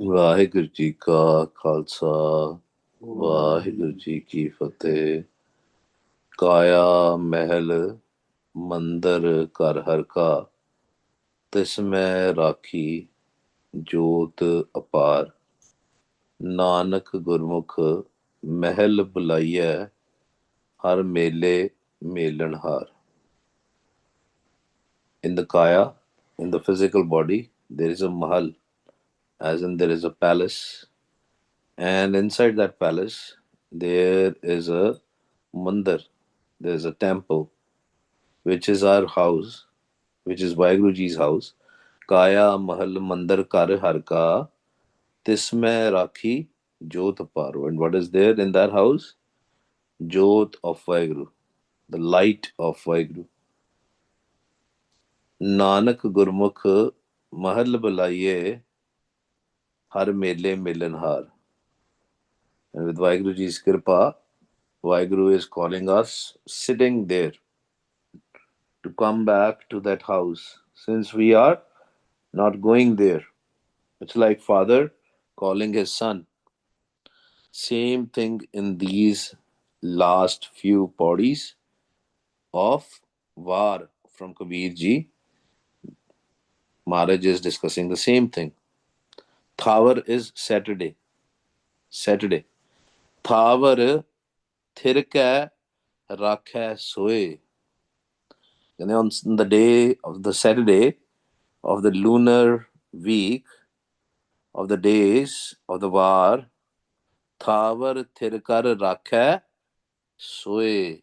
ਵਾਹਿਗੁਰੂ ਜੀ ਕਾ ਖਾਲਸਾ ਵਾਹਿਗੁਰੂ ਜੀ ਕੀ ਫਤਿਹ। ਕਾਇਆ ਮਹਿਲ ਮੰਦਰ ਘਰ ਹਰ ਕਾ, ਤਿਸ ਮੈਂ ਰਾਖੀ ਜੋਤ ਅਪਾਰ। ਨਾਨਕ ਗੁਰਮੁਖ ਮਹਿਲ ਬੁਲਾਈਐ, ਹਰ ਮੇਲੇ ਮੇਲਣਹਾਰ। In the kaya, in the physical body, there is a mahal, as in there is a palace, and inside that palace there is a mandir, there is a temple, which is our house, which is Vaheguruji's house. Kaya mahal mandir kar har ka, tisme rakhi jot apar. And what is there in that house? Jot of Vaheguru, the light of Vaheguru. Nanak Gurmukh mahal bulaiye, har mele milanhar. And with Vaheguruji's kripa, Vaheguru is calling us sitting there to come back to that house, since we are not going there. It's like father calling his son. Same thing in these last few bodies of Var from Kabir Ji. Maharaj is discussing the same thing. Thavar is Saturday. Saturday. Thavar thirkੈ rakhੈ soe. And on the day of the Saturday of the lunar week of the days of the Var, Thavar thirkar rakhੈ soe.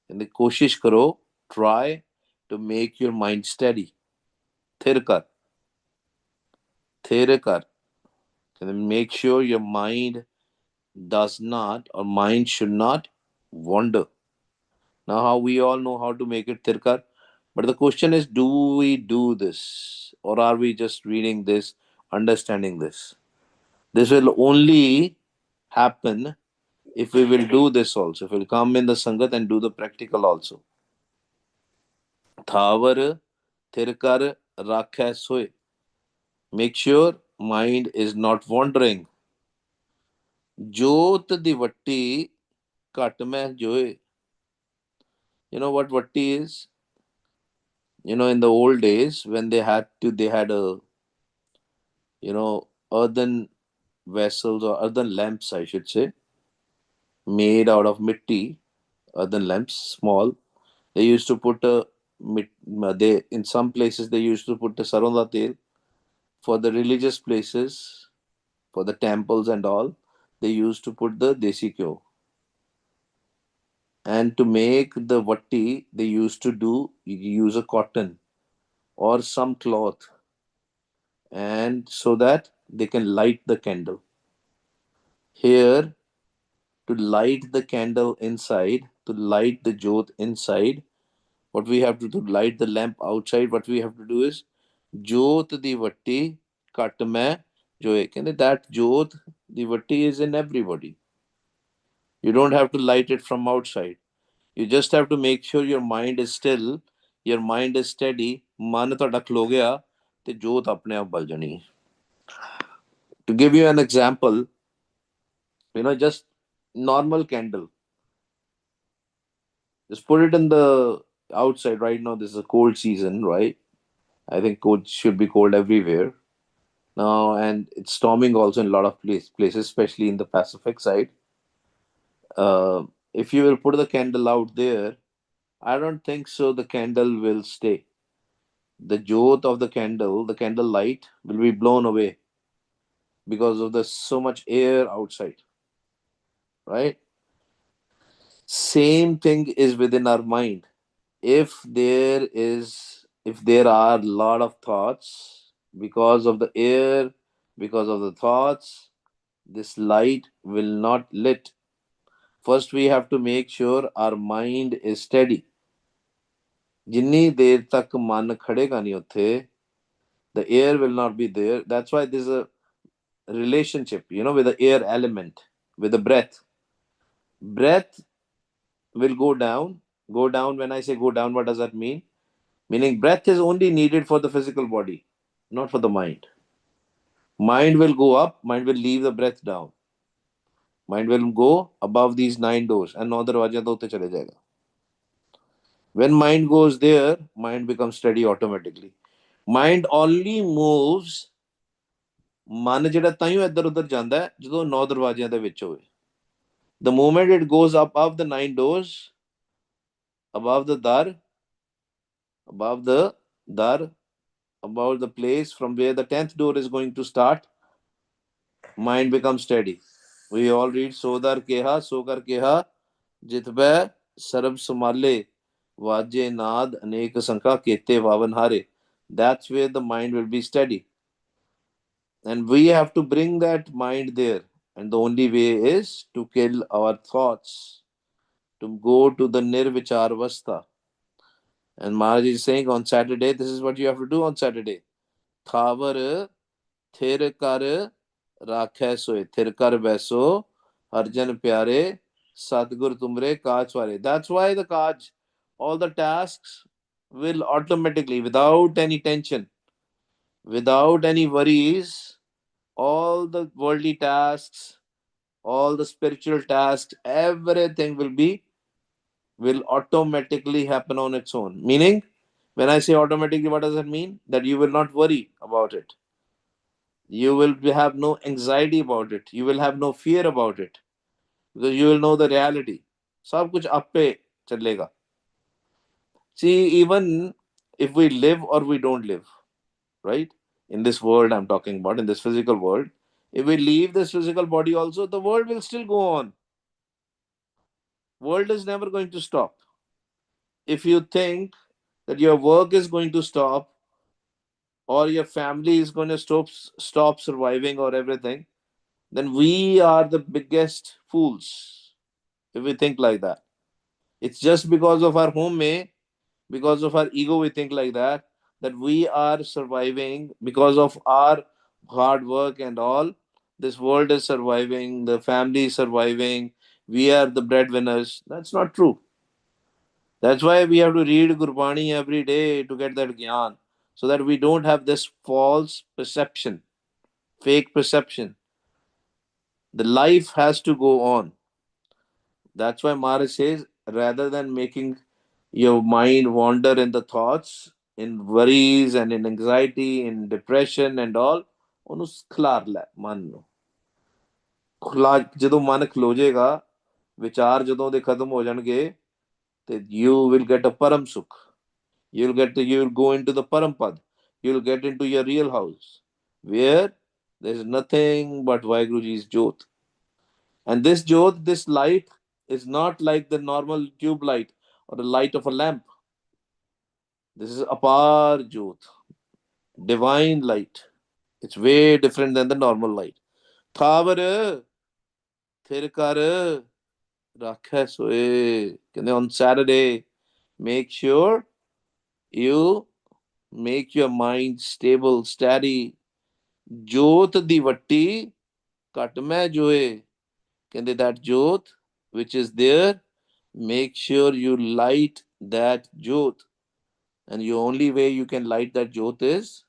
And the koshish karo, try to make your mind steady. Thirkar. Thirkar. And then make sure your mind does not, or mind should not wander. Now, how we all know how to make it thirkar, but the question is, do we do this, or are we just reading this, understanding this? This will only happen if we will do this also. If we'll come in the Sangat and do the practical also. Thavar thirkar rakhai soy. Make sure mind is not wandering. Jot di vatti kat meh joy. You know what vatti is? In the old days when they had a, earthen vessels or earthen lamps, I should say, made out of mitti, earthen lamps, small. They used to put they in some places they used to put the saronda tel for the religious places, for the temples and all. They used to put the desi kyo, and to make the vatti, they used to use a cotton or some cloth, and so that they can light the candle. Here, to light the candle inside, to light the jot inside, what we have to do, light the lamp outside, what we have to do is jot di vatti kat mein joe. That jot, the vatti is in everybody. You don't have to light it from outside. You just have to make sure your mind is still, your mind is steady. Man ਤੁਹਾਡਾ ਖਲੋ ਗਿਆ ਤੇ ਜੋਤ ਆਪਣੇ ਆਪ ਬਲ ਜਾਣੀ. To give you an example, just normal candle. Just put it in the outside right now. This is a cold season, right? I think cold should be cold everywhere now, and it's storming also in a lot of places, especially in the Pacific side. If you will put the candle out there, I don't think so. The candle will stay. The jot of the candle light will be blown away because of the so much air outside, right? Same thing is within our mind. If there are a lot of thoughts, because of the air, because of the thoughts, this light will not lit. First we have to make sure our mind is steady. ਜਿੰਨੀ ਦੇਰ ਤੱਕ ਮਨ ਖੜੇਗਾ ਨਹੀਂ ਉੱਥੇ, the air will not be there. That's why there's a relationship, with the air element, with the breath. Breath will go down. Go down, when I say go down, what does that mean? Meaning breath is only needed for the physical body, not for the mind. Mind will go up, mind will leave the breath down. Mind will go above these 9 doors and 9 दरवाजे तो उत्ते चले जाएगा. When mind goes there, mind becomes steady automatically. Mind only moves, ਮਨ ਜਿਹੜਾ ਤਾਈਓ ਇੱਧਰ ਉੱਧਰ ਜਾਂਦਾ ਹੈ ਜਦੋਂ 9 ਦਰਵਾਜ਼ਿਆਂ ਦੇ ਵਿੱਚ ਹੋਵੇ. The moment it goes above the 9 doors, above the dar, above the dar, about the place from where the 10th door is going to start, mind becomes steady. We all read Sodar Keha, Sokar Keha, Jitbeh, Sarab Sumale, Vaje Nad, Anek Sanka, Kete Vavan Hare. That's where the mind will be steady. And we have to bring that mind there. And the only way is to kill our thoughts, to go to the Nirvichar Vastha. And Maharaj is saying on Saturday, this is what you have to do on Saturday. Thavar thir kar rakhe soe. Thir kar beso, harjan pyare, sadgur tumre kaaj ware. That's why the kaaj, all the tasks will automatically, without any tension, without any worries, all the worldly tasks, all the spiritual tasks, everything will automatically happen on its own. Meaning, when I say automatically, what does that mean? That you will not worry about it. You will have no anxiety about it. You will have no fear about it because you will know the reality. सब कुछ आप पे चलेगा. See, even if we live or we don't live, right? In this world I'm talking about, in this physical world, if we leave this physical body also, the world will still go on. World is never going to stop. If you think that your work is going to stop or your family is going to stop surviving or everything, then we are the biggest fools if we think like that. It's just because of our home may, because of our ego, we think like that we are surviving because of our hard work and all. This world is surviving, the family is surviving, we are the breadwinners. That's not true. That's why we have to read Gurbani every day to get that gyan, so that we don't have this false perception, fake perception. The life has to go on. That's why Maharaj says, rather than making your mind wander in the thoughts, in worries and in anxiety, in depression and all, ਉਹਨੂੰ ਖਿਲਾਰ ਲੈ ਮਨ ਨੂੰ. ਖੁਲਾ ਜਦੋਂ ਮਨ ਖਲੋ ਜਾਏਗਾ, ਵਿਚਾਰ ਜਦੋਂ ਦੇ ਖਤਮ ਹੋ ਜਾਣਗੇ, ਤੇ you will get a param sukh. You will go into the parampad. You will get into your real house, where there is nothing but Vaheguruji's jyot. And this jyot, this light, is not like the normal tube light or the light of a lamp. This is apar jyot, divine light. It's way different than the normal light. Thavar thirkar rakhe soe. On Saturday, make sure you make your mind stable, steady. Jyot di vatti kat mein joe. That jyot which is there, make sure you light that jyot. And the only way you can light that jyot is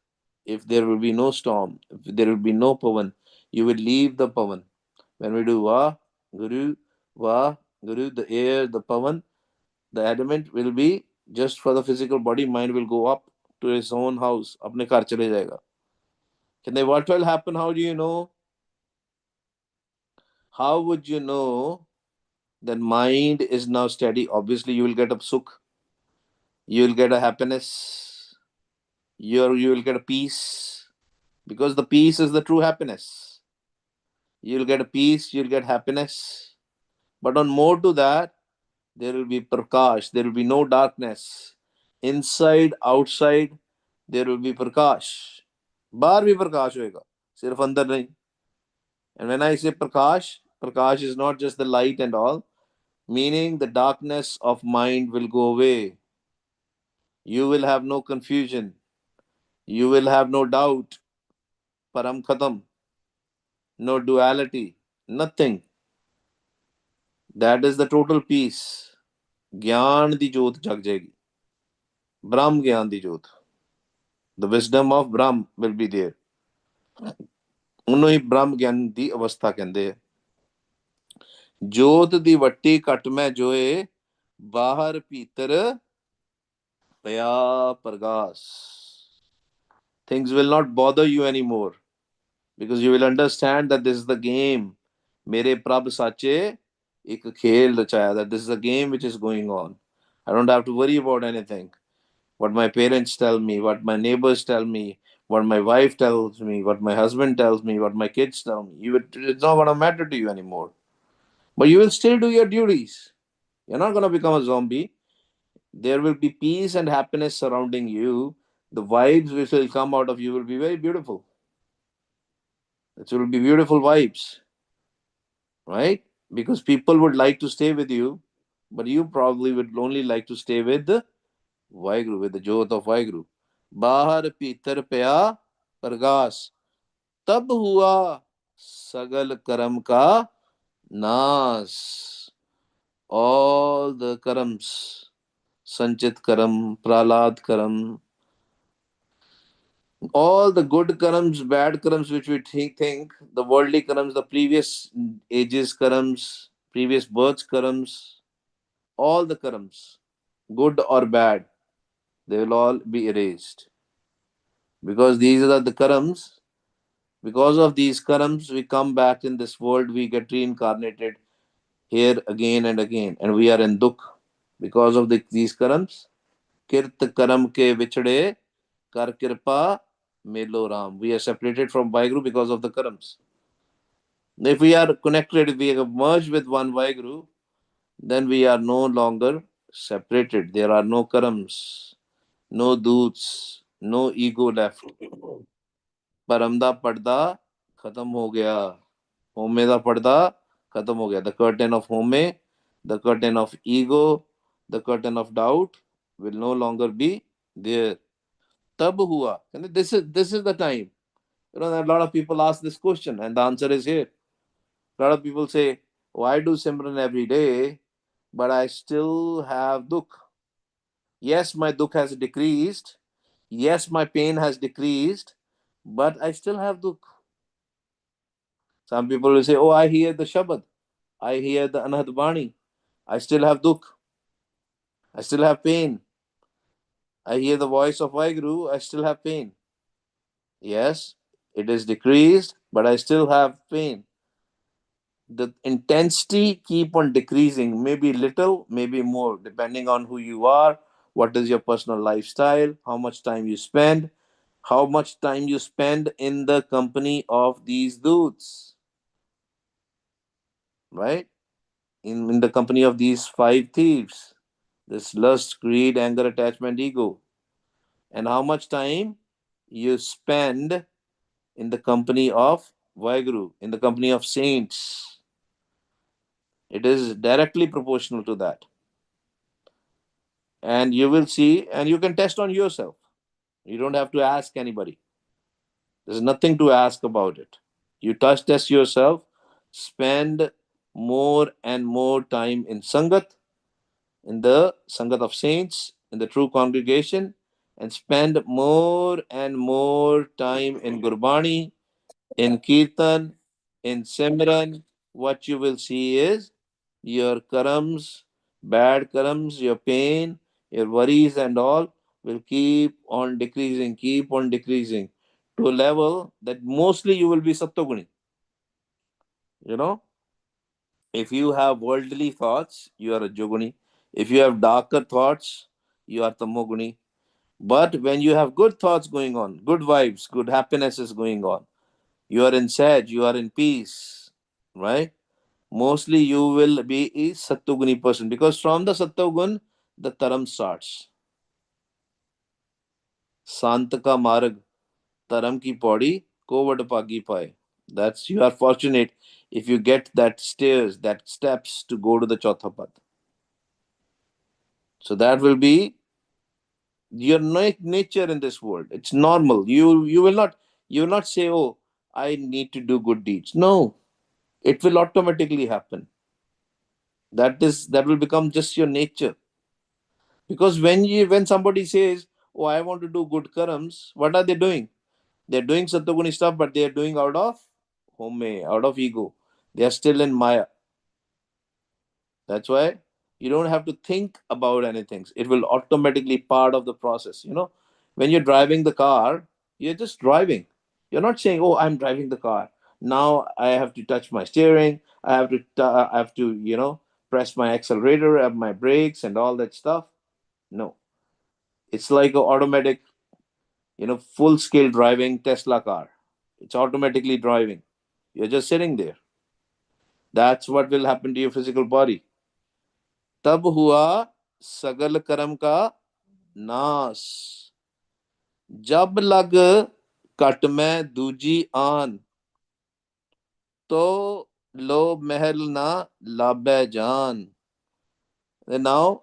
if there will be no storm, if there will be no pavan, you will leave the pavan. When we do va, guru, the air, the pavan, the element will be just for the physical body. Mind will go up to his own house. अपने घर चले जाएगा. What will happen? How do you know? How would you know that mind is now steady? Obviously, you will get a sukh, you will get a happiness, you will get a peace, because the peace is the true happiness. You'll get a peace, you'll get happiness. But on more to that, there will be prakash, there will be no darkness. Inside, outside, there will be prakash. बाहर भी प्रकाश होएगा, सिर्फ अंदर नहीं. And when I say prakash, prakash is not just the light and all, meaning the darkness of mind will go away. You will have no confusion. You will have no doubt. Param khatam. No duality. Nothing. That is the total peace. ज्ञान दी जोत जग जाएगी. Brahm ज्ञान दी जोत. The wisdom of Brahm will be there. ਉਹਨੂੰ ਹੀ ਬ੍ਰਹਮ ਗਿਆਨ ਦੀ ਅਵਸਥਾ ਕਹਿੰਦੇ ਆ। ਜੋਤ ਦੀ ਵੱਟੀ ਘਟ ਮੈਂ ਜੋਏ, ਬਾਹਰ ਭੀਤਰ ਪਿਆ ਪ੍ਰਗਾਸ। Things will not bother you anymore because you will understand that this is the game. ਮੇਰੇ ਪ੍ਰਭ ਸਾਚੇ ਇੱਕ ਖੇਲ ਰਚਾਇਆ, that this is a game which is going on. I don't have to worry about anything. What my parents tell me, what my neighbors tell me, what my wife tells me, what my husband tells me, what my kids tell me. It's not going to matter to you anymore. But you will still do your duties. You're not going to become a zombie. There will be peace and happiness surrounding you. The vibes which will come out of you will be very beautiful. It will be beautiful vibes, right? Because people would like to stay with you, but you probably would only like to stay with the Vaheguru, with the Jyot of Vaheguru. Bahar Pitar Paya Pargas. Tab hua sagal karam ka nas. All the karams, Sanchit karam, Pralad karam, all the good karams, bad karams which we think, the worldly karams, the previous ages karams, previous births karams, all the karams, good or bad, they will all be erased. Because these are the karams, because of these karams, we come back in this world, we get reincarnated here again and again, and we are in dukh because of these karams. Kirt karam ke vichde, kar kirpa melo ram. We are separated from Vaheguru because of the karams. If we are connected, if we are merged with one Vaheguru, then we are no longer separated. There are no karams, no doots, no ego left. Param da padda khatam ho gaya. Home da padda khatam ho gaya. The curtain of home, the curtain of ego, the curtain of doubt will no longer be there. Tab hua. This is the time. A lot of people ask this question, and the answer is here. A lot of people say, "Oh, I do Simran every day, but I still have dukh." Yes, my dukh has decreased. Yes, my pain has decreased, but I still have dukh. Some people will say, "Oh, I hear the Shabad. I hear the Anahad Bani. I still have dukh. I still have pain. I hear the voice of Vaheguru. I still have pain." Yes, it is decreased, but I still have pain. The intensity keep on decreasing, maybe little, maybe more, depending on who you are, what is your personal lifestyle, how much time you spend, how much time you spend in the company of these dudes, right? In the company of these five thieves, this lust, greed, anger, attachment, ego, and how much time you spend in the company of Vaheguru, in the company of saints. It is directly proportional to that. And you will see, and you can test on yourself. You don't have to ask anybody. There's nothing to ask about it. You test yourself, spend more and more time in Sangat, in the Sangat of saints, in the true congregation, and spend more and more time in Gurbani, in Kirtan, in Simran. What you will see is your karams, bad karams, your pain, your worries, and all will keep on decreasing to a level that mostly you will be Sattoguni. You know, if you have worldly thoughts, you are a Joguni. If you have darker thoughts, you are Tamoguni. But when you have good thoughts going on, good vibes, good happiness is going on, you are in Saj, you are in peace, right? Mostly you will be a Sattoguni person because from the Sattogun, the Taram starts. Sant ka marg, Taram ki paudi, kovad pagi pae. That's, you are fortunate if you get that stairs, that steps to go to the Chautha Pad. So that will be your nature in this world. It's normal. You will not say, "Oh, I need to do good deeds." No, it will automatically happen. That will become just your nature. Because when somebody says, "Oh, I want to do good karams," what are they doing? They're doing Sattoguni stuff, but they're doing out of home, out of ego. They are still in Maya. That's why you don't have to think about anything. It will automatically part of the process. When you're driving the car, you're just driving. You're not saying, "Oh, I'm driving the car. Now I have to touch my steering. I have to, press my accelerator, have my brakes, and all that stuff." No, it's like a automatic, full scale driving Tesla car. It's automatically driving. You're just sitting there. That's what will happen to your physical body. तब हुआ सगल कर्म का नाश, जब लग cut में दूजी आन, तो लो महल ना लाबे जान. And now,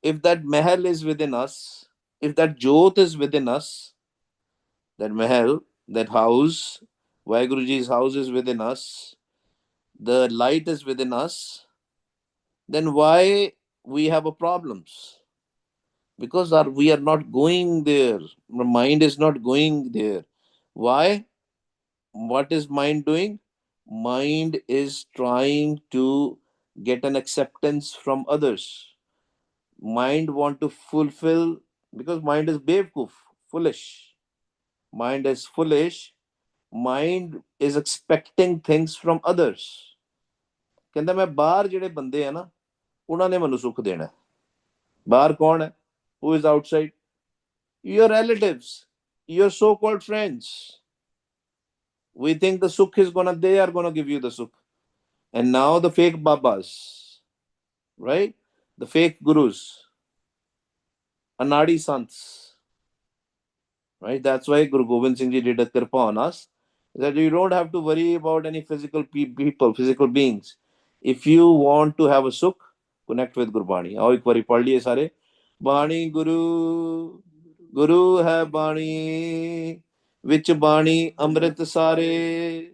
if that mahal is within us, if that jot is within us, that mahal, that house, Vaiguruji's house is within us, the light is within us, then why we have a problems? Because we are not going there. Our mind is not going there. Why? What is mind doing? Mind is trying to get an acceptance from others. Mind want to fulfill, because mind is bevkuf, foolish. Mind is foolish. Mind is expecting things from others. ਕਹਿੰਦਾ ਮੈਂ ਬਾਹਰ ਜਿਹੜੇ ਬੰਦੇ ਆ ਨਾ ਉਹਨਾਂ ਨੇ ਮੈਨੂੰ ਸੁੱਖ ਦੇਣਾ ਹੈ. ਬਾਹਰ ਕੌਣ ਹੈ? Who is outside? Your relatives, your so-called friends. We think the sukh is they are gonna give you the sukh. And now the fake babas, right? The fake gurus, anadi sants, right? That's why Guru Gobind Singh Ji did a kirpa on us, that you don't have to worry about any physical people, physical beings. If you want to have a sukh, connect with Gurbani. Aao ek bari pad liye sare. Bani Guru, Guru hai Bani, vich Bani Amrit sare.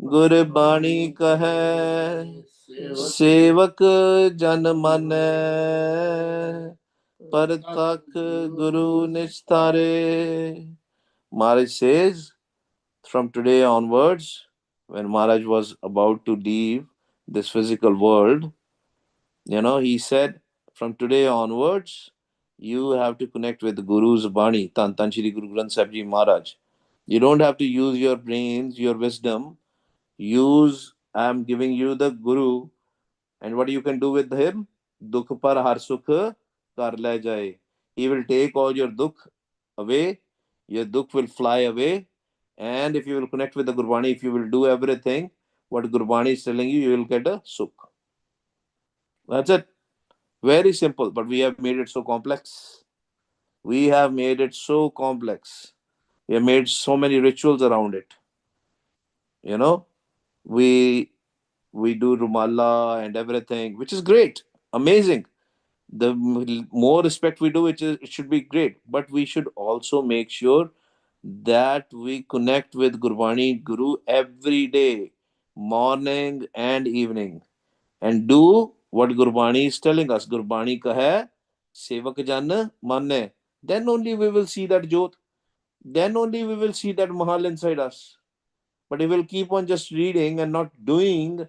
Gurbani कहे सेवक जन मन, पर तक Guru निस्तारे. Maharaj says, from today onwards, when Maharaj was about to leave this physical world, he said, from today onwards, you have to connect with the Guru's Bani, Tan Tan Shri Guru Granth Sahib Ji Maharaj. You don't have to use your brains, your wisdom. I'm giving you the Guru, and what you can do with him? Dukh par har sukh kar le jaye. He will take all your dukh away, your dukh will fly away, and if you will connect with the Gurbani, if you will do everything what Gurbani is telling you, you will get a sukh. That's it. Very simple, but we have made it so complex. We have made it so complex. We have made so many rituals around it. We we do Rumalla and everything, which is great, amazing. The more respect we do, it should be great. But we should also make sure that we connect with Gurbani Guru every day, morning and evening, and do what Gurbani is telling us. Gurbani kahe, sevak jan manne. Then only we will see that jot. Then only we will see that mahal inside us. But if we'll keep on just reading and not doing,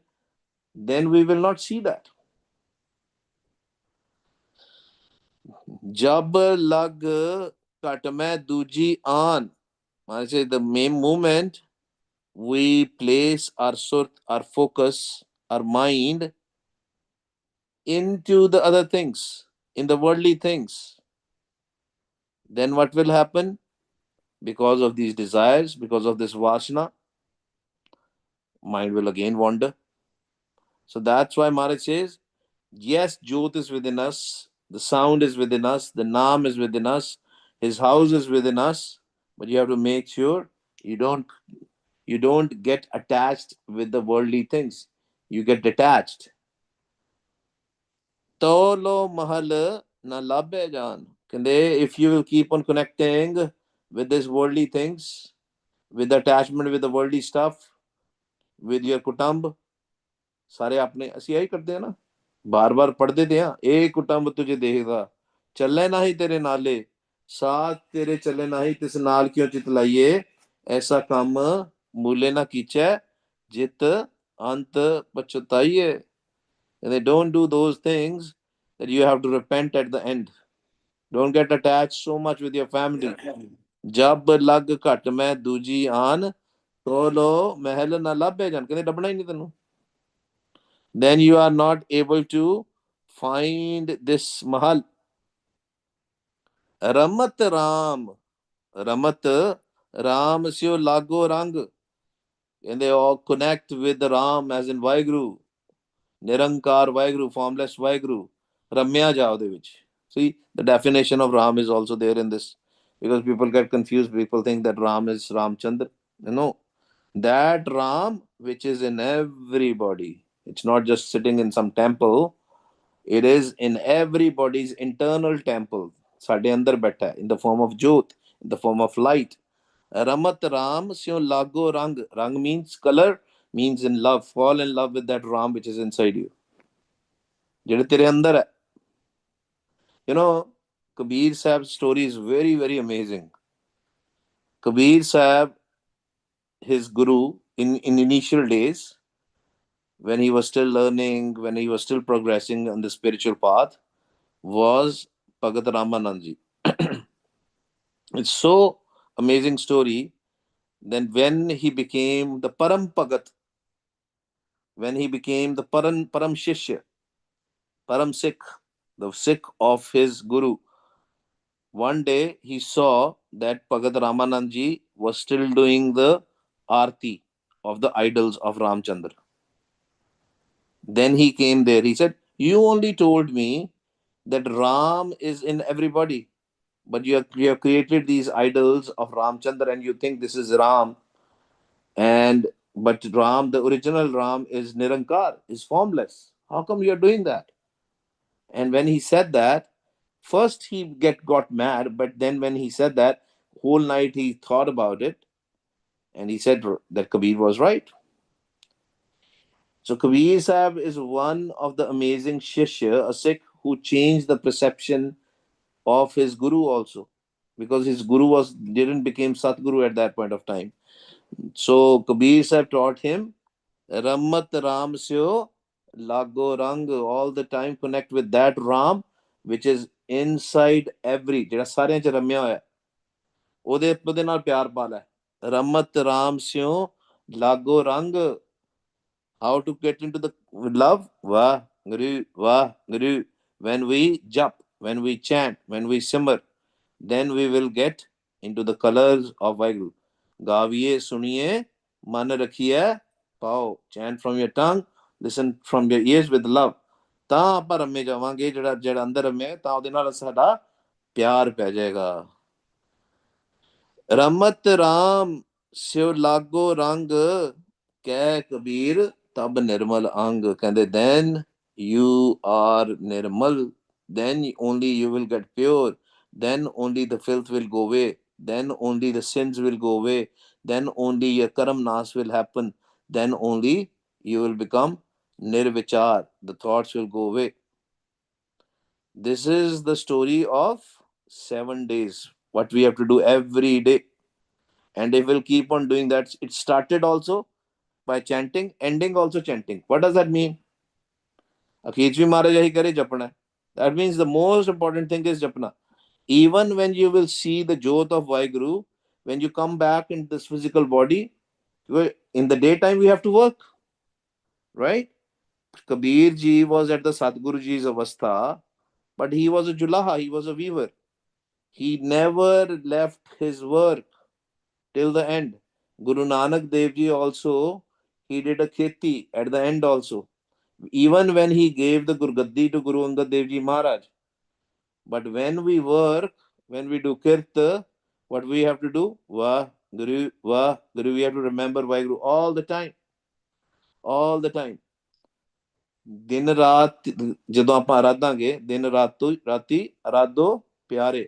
then we will not see that. Jab lag kat mein duji aan. I say the main moment we place our surt, our focus, our mind into the other things, in the worldly things, then what will happen? Because of these desires, because of this vasana, mind will again wander. So that's why Maharaj says, yes, Jyot is within us, the sound is within us, the Naam is within us, his house is within us, but you have to make sure you don't get attached with the worldly things. You get detached. Tolo mahal na labbe jan. If you will keep on connecting with these worldly things, with attachment with the worldly stuff, with your kutumb, ਸਾਰੇ ਆਪਣੇ ਅਸੀਂ ਇਹੀ ਕਰਦੇ ਆ ਨਾ, ਬਾਰ-ਬਾਰ ਪੜਦੇ ਤੇ ਆ, ਇਹ ਕੁਟੰਬ ਤੁਝੇ ਦੇਖਦਾ ਚੱਲੇ ਨਹੀਂ ਤੇਰੇ ਨਾਲੇ, ਸਾਥ ਤੇਰੇ ਚੱਲੇ ਨਹੀਂ ਤਿਸ ਨਾਲ ਕਿਉਂ ਚਿਤ ਲਾਈਏ, ਐਸਾ ਕੰਮ ਮੂਲੇ ਨਾ ਕੀਚੈ, jit ant pachutaiye. And they don't do those things that you have to repent at the end. Don't get attached so much with your family. जब लग घट मैं दूजी आन तो लो महल ना लाभे जान कहते डबना ही नहीं तेनू. Then you are not able to find this mahal. Ramat Ram. Ramat Ram syo lago rang. And they all connect with the Ram as in Vaiguru. Nirankar Vaiguru, formless Vaiguru. Ramya jao de vich. See, the definition of Ram is also there in this. Because people get confused. People think that Ram is Ramchandra. No. That Ram which is in everybody. It's not just sitting in some temple. It is in everybody's internal temple. ਸਾਡੇ ਅੰਦਰ ਬੈਠਾ in the form of jyot, in the form of light. Ramat Ram syo lago rang. Rang means color, means in love. Fall in love with that Ram which is inside you. ਜਿਹੜੇ ਤੇਰੇ ਅੰਦਰ ਹੈ. You know, Kabir Sahib's story is very, very amazing. Kabir Sahib, his guru, in initial days, when he was still learning, when he was still progressing on the spiritual path, was Bhagat Ramanand ji. It's so amazing story. Then when he became the Param Bhagat, when he became the Param Shishya, Param Sikh, the Sikh of his Guru, one day he saw that Bhagat Ramanand ji was still doing the arti of the idols of Ramchandra. Then he came there. He said, "You only told me that Ram is in everybody, but you have created these idols of Ramchandra and you think this is Ram. And but Ram, the original Ram, is Nirankar, is formless. How come you are doing that?" And when he said that, first he got mad, but then when he said that, whole night he thought about it, and he said that Kabir was right. So Kabir Sahib is one of the amazing Shishya, a Sikh who changed the perception of his Guru also, because his Guru didn't become Satguru at that point of time. So Kabir Sahib taught him Ramat Ram Syo Lago Rang, all the time connect with that Ram which is inside every ਜਿਹੜਾ ਸਾਰਿਆਂ ਚ ਰਮਿਆ ਹੋਇਆ ਉਹਦੇ ਨਾਲ ਪਿਆਰ ਪਾ ਲੈ. Ramat Ram Syo Lago Rang. How to get into the love? Vah Guru. When we jap, when we chant, when we simmer, then we will get into the colors of Vaheguru. Gaviye suniye man rakhiye pao. Chant from your tongue, listen from your ears with love. ਤਾਂ ਆਪਾਂ ਰਮੇ ਜਾਵਾਂਗੇ. ਜਿਹੜਾ ਅੰਦਰ ਰਮੇ ਤਾਂ ਉਹਦੇ ਨਾਲ ਸਾਡਾ ਪਿਆਰ ਪੈ ਜਾਏਗਾ. ਰਮਤ ਰਾਮ ਸਿਉ ਲਾਗੋ ਰੰਗ ਕਹਿ ਕਬੀਰ ਤਬ ਨਿਰਮਲ ਅੰਗ. ਕਹਿੰਦੇ then you are nirmal, then only you will get pure, then only the filth will go away, then only the sins will go away, then only your karam nas will happen, then only you will become nirvichar, the thoughts will go away. This is the story of 7 days, what we have to do every day. And if we'll keep on doing that, it started also by chanting, ending also chanting. What does that mean? Akhijvi Maharaj yahi kare japna. That means the most important thing is japna. Even when you will see the Jyot of Vaheguru, when you come back in this physical body, in the daytime we have to work, right? Kabir ji was at the Sadguru ji's avastha, but he was a Julaha, he was a weaver. He never left his work till the end. GuruNanak Dev ji also, he did a kheti at the end also. Even when he gave the Gurgaddi to Guru Angad Dev ji Maharaj. But when we work, when we do kirta, what we have to do? Vah Guru, we have to remember Vaheguru all the time. All the time. दिन रात ਜਦੋਂ ਆਪਾਂ ਆਰਾਧਾਂਗੇ ਦਿਨ ਰਾਤੀ ਆਰਾਧੋ ਪਿਆਰੇ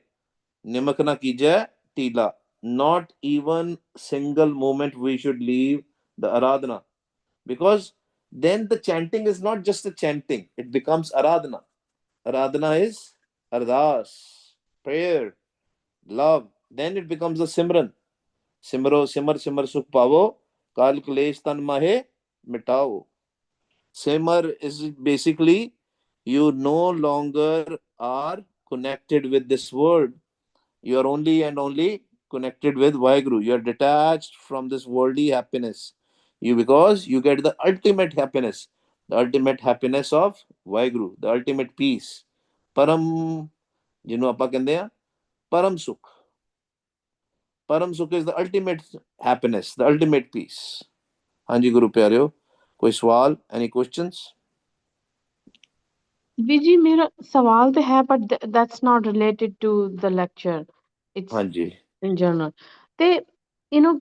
ਨਿਮਕ ਨਾ ਕੀਜੈ ਟੀਲਾ. Not even single moment we should leave the aradhana, because then the chanting is not just a chanting, it becomes aradhana. Aradhana is ardas, prayer, love. Then it becomes a simran. Simro simar simar sukh pavo kal klesh tan mahe मिटाओ. Simmer is basically you no longer are connected with this world. You are only and only connected with Vaheguru. You are detached from this worldly happiness. You because you get the ultimate happiness of Vaheguru, the ultimate peace. Param, ਜਿਹਨੂੰ ਆਪਾਂ ਕਹਿੰਦੇ ਆ ਪਰਮ ਸੁਖ. Param Sukh is the ultimate happiness, the ultimate peace. ਹਾਂਜੀ ਗੁਰੂ ਪਿਆਰਿਓ, ਕੋਈ ਸਵਾਲ, any questions? Viji, mera sawal to hai, but that's not related to the lecture. It's ਹਾਂਜੀ in general. ਤੇ you know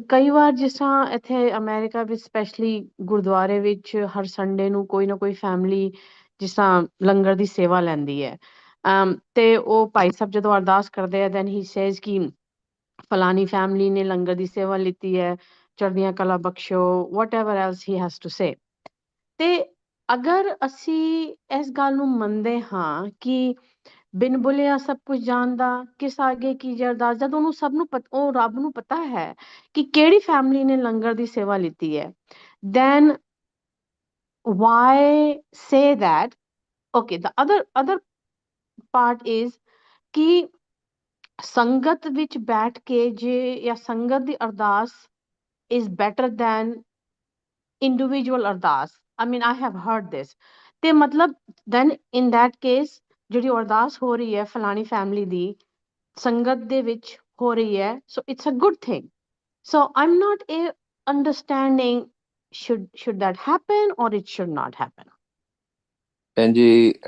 ਕਈ ਵਾਰ ਜਿਸ ਤਰ੍ਹਾਂ ਇੱਥੇ ਅਮਰੀਕਾ ਵਿੱਚ ਸਪੈਸ਼ਲੀ ਗੁਰਦੁਆਰੇ ਵਿੱਚ ਹਰ ਸੰਡੇ ਨੂੰ ਕੋਈ ਨਾ ਕੋਈ ਫੈਮਿਲੀ ਜਿਸ ਤਰ੍ਹਾਂ ਲੰਗਰ ਦੀ ਸੇਵਾ ਲੈਂਦੀ ਹੈ ਤੇ ਉਹ ਭਾਈ ਸਾਹਿਬ ਜਦੋਂ ਅਰਦਾਸ ਕਰਦੇ ਆ then he says ਕਿ ਫਲਾਨੀ ਫੈਮਿਲੀ ਨੇ ਲੰਗਰ ਦੀ ਸੇਵਾ ਲਿੱਤੀ ਹੈ, ਚੜ੍ਹਦੀਆਂ ਕਲਾ ਬਖਸ਼ੋ, whatever else he has to say. ਤੇ ਅਗਰ ਅਸੀਂ ਇਸ ਗੱਲ ਨੂੰ ਮੰਨਦੇ ਹਾਂ ਕਿ ਬਿਨ ਬੁਲਿਆ ਸਭ ਕੁਝ ਜਾਣਦਾ, ਕਿਸ ਆਗੇ ਕੀ ਅਰਦਾਸ, ਜਦ ਉਹਨੂੰ ਸਭ ਨੂੰ ਉਹ ਰੱਬ ਨੂੰ ਪਤਾ ਹੈ ਕਿ ਕਿਹੜੀ ਫੈਮਿਲੀ ਨੇ ਲੰਗਰ ਦੀ ਸੇਵਾ ਲਿੱਤੀ ਹੈ, then why say that? Okay, the other part is ਕਿ ਸੰਗਤ ਵਿੱਚ ਬੈਠ ਕੇ ਜੇ ਜਾਂ ਸੰਗਤ ਦੀ ਅਰਦਾਸ is better than individual ਅਰਦਾਸ. I mean, I have heard this. ਤੇ ਮਤਲਬ then in that case ਜਿਹੜੀ ਅਰਦਾਸ ਹੋ ਰਹੀ ਹੈ ਫਲਾਣੀ ਫੈਮਿਲੀ ਦੀ ਸੰਗਤ ਦੇ ਵਿੱਚ ਹੋ ਰਹੀ ਹੈ, so it's a good thing. So I'm not understanding should that happen or it should not happen. And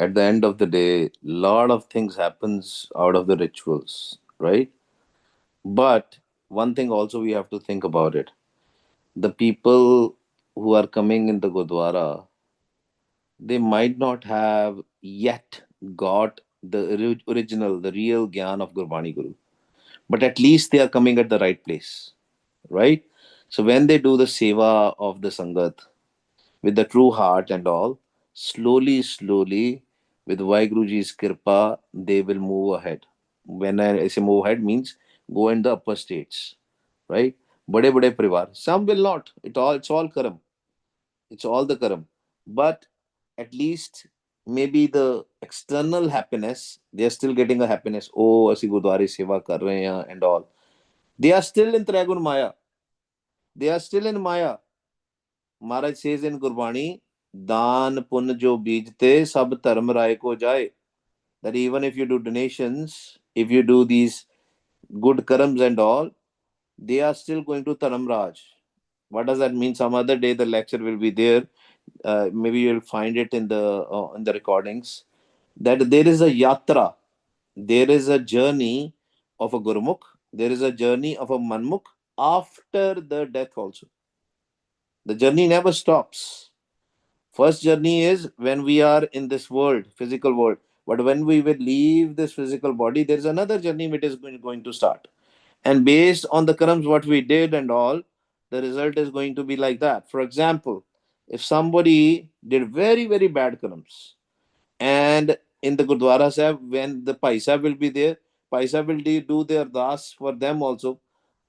at the end of the day, lot of things happens out of the rituals, right? But one thing also we have to think about it. The people who are coming in the Gurdwara, they might not have yet got the original, the real Gyan of Gurbani Guru. But at least they are coming at the right place, right? So when they do the seva of the Sangat with the true heart and all, slowly, slowly, with Vaiguruji's Kirpa, they will move ahead. When I say move ahead, means go in the upper states, right? Bade bade parivar. Some will not. It's all karam. It's all the karam. But at least maybe the external happiness, they are still getting a happiness. Oh, ਅਸੀਂ ਗੁਰਦੁਆਰੇ ਸੇਵਾ ਕਰ ਰਹੇ ਹਾਂ and all. They are still in Trigun Maya. They are still in Maya. Maharaj says in Gurbani, Dan pun jo bijte sab dharm rai ko jaye. That even if you do donations, if you do these good karams and all, they are still going to Dharam Raj. What does that mean? Some other day the lecture will be there. Maybe you'll find it in the recordings. That there is a yatra, there is a journey of a Gurumukh, there is a journey of a Manmukh after the death also. The journey never stops. First journey is when we are in this world, physical world. But when we will leave this physical body, there is another journey which is going to start. And based on the karams, what we did and all, the result is going to be like that. For example, if somebody did very, very bad karams, and in the Gurdwara Sahib, when the Paisa will be there, Paisa will do their das for them also.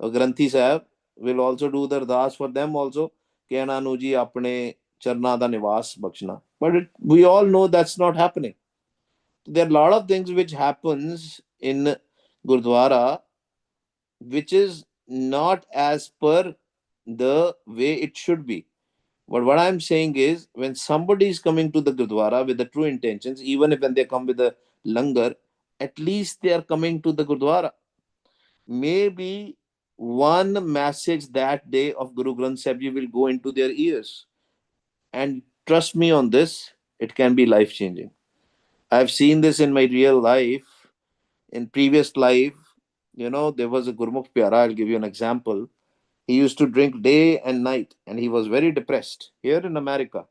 Granthi Sahib will also do their das for them also. Kehna nu ji apne charna da nivas bakshna. But we all know that's not happening. There are a lot of things which happens in Gurdwara which is not as per the way it should be. But what I'm saying is, when somebody is coming to the Gurdwara with the true intentions, even if when they come with the langar, at least they are coming to the Gurdwara. Maybe one message that day of Guru Granth Sahib Ji will go into their ears. And trust me on this, it can be life changing. I've seen this in my real life. In previous life, there was a Gurmukh Pyara. I'll give you an example. He used to drink day and night, and he was very depressed here in America,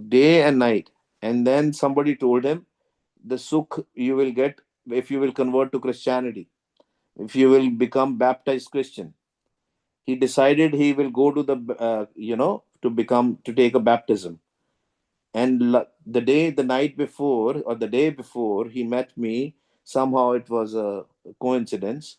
day and night. And then somebody told him, the sukh you will get if you will convert to Christianity, if you will become baptized Christian. He decided he will go to to take a baptism. And the night before, or the day before, he met me. Somehow it was a coincidence.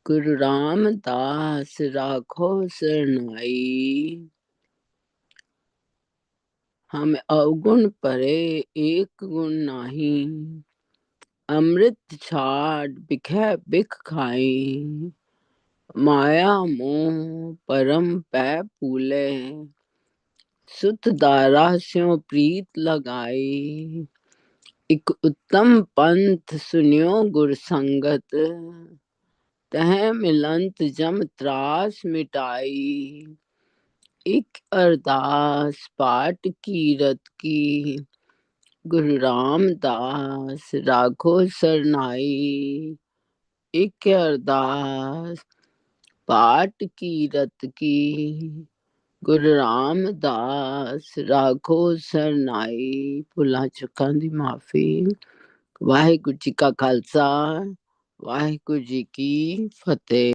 गुरु रामदास राखो सरनाई। हम अवगुण परे एक गुण नाही, अमृत छाड़ बिखै बिख खाई। माया मोह परम पै पूले, सुत दारा स्यों प्रीत लगाई। एक उत्तम पंथ सुनियो गुर संगत, तह मिलंत जम त्रास मिटाई। एक अरदास पाठ कीरत की, गुरु रामदास राखो सरनाई। एक अरदास पाठ कीरत की, गुरु रामदास राखो सरनाई। भुलां चुकां दी माफी। वाहिगुरु जी का खालसा, वाहिगुरु जी की फतेह।